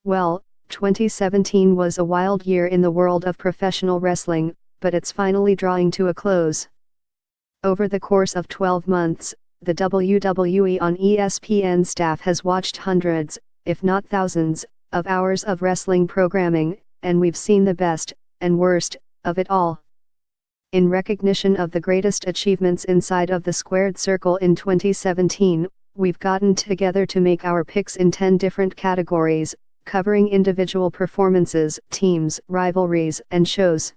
Well, 2017 was a wild year in the world of professional wrestling, but it's finally drawing to a close. Over the course of 12 months, the WWE on ESPN staff has watched hundreds, if not thousands, of hours of wrestling programming, and we've seen the best, and worst, of it all. In recognition of the greatest achievements inside of the Squared Circle in 2017, we've gotten together to make our picks in 10 different categories, covering individual performances, teams, rivalries, and shows.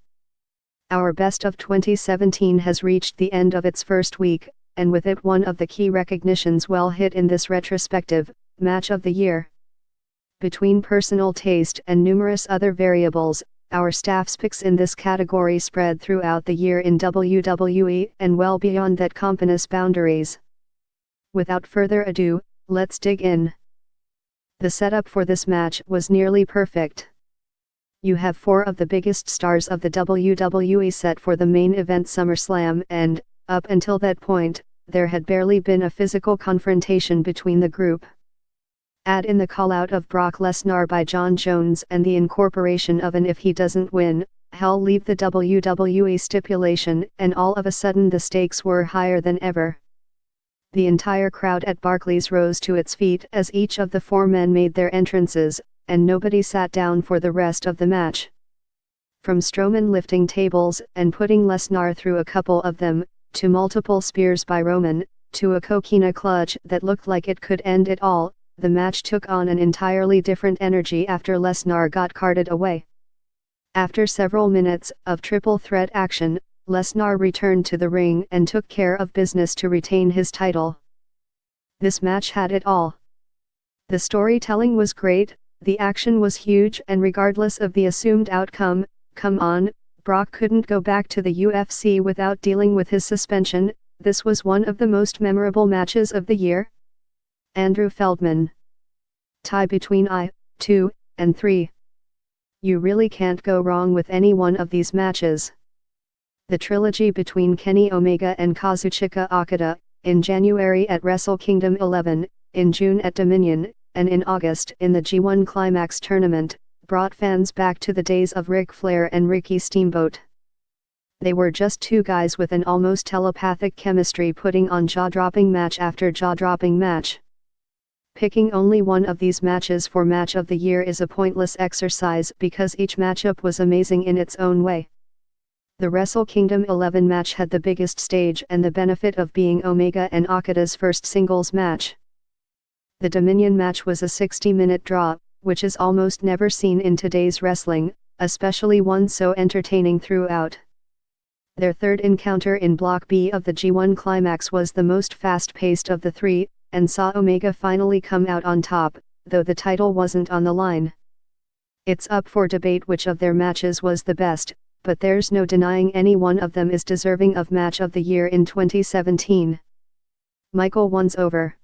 Our best of 2017 has reached the end of its first week, and with it one of the key recognitions well hit in this retrospective, Match of the Year. Between personal taste and numerous other variables, our staff's picks in this category spread throughout the year in WWE and well beyond that company's boundaries. Without further ado, let's dig in. The setup for this match was nearly perfect. You have 4 of the biggest stars of the WWE set for the main event SummerSlam and, up until that point, there had barely been a physical confrontation between the group. Add in the call-out of Brock Lesnar by Jon Jones and the incorporation of an "if he doesn't win, hell leave the WWE" stipulation, and all of a sudden the stakes were higher than ever. The entire crowd at Barclays rose to its feet as each of the 4 men made their entrances, and nobody sat down for the rest of the match. From Strowman lifting tables and putting Lesnar through a couple of them, to multiple spears by Roman, to a coquina clutch that looked like it could end it all, the match took on an entirely different energy after Lesnar got carted away. After several minutes of triple threat action, Lesnar returned to the ring and took care of business to retain his title. This match had it all. The storytelling was great, the action was huge, and regardless of the assumed outcome, come on, Brock couldn't go back to the UFC without dealing with his suspension. This was one of the most memorable matches of the year. Andrew Feldman. Tie between I, 2, and 3. You really can't go wrong with any one of these matches. The trilogy between Kenny Omega and Kazuchika Okada, in January at Wrestle Kingdom 11, in June at Dominion, and in August in the G1 Climax tournament, brought fans back to the days of Ric Flair and Ricky Steamboat. They were just 2 guys with an almost telepathic chemistry putting on jaw-dropping match after jaw-dropping match. Picking only one of these matches for Match of the Year is a pointless exercise because each matchup was amazing in its own way. The Wrestle Kingdom 11 match had the biggest stage and the benefit of being Omega and Okada's first singles match. The Dominion match was a 60-minute draw, which is almost never seen in today's wrestling, especially one so entertaining throughout. Their third encounter in Block B of the G1 Climax was the most fast-paced of the 3, and saw Omega finally come out on top, though the title wasn't on the line. It's up for debate which of their matches was the best, but there's no denying any one of them is deserving of Match of the Year in 2017. Michael won's over.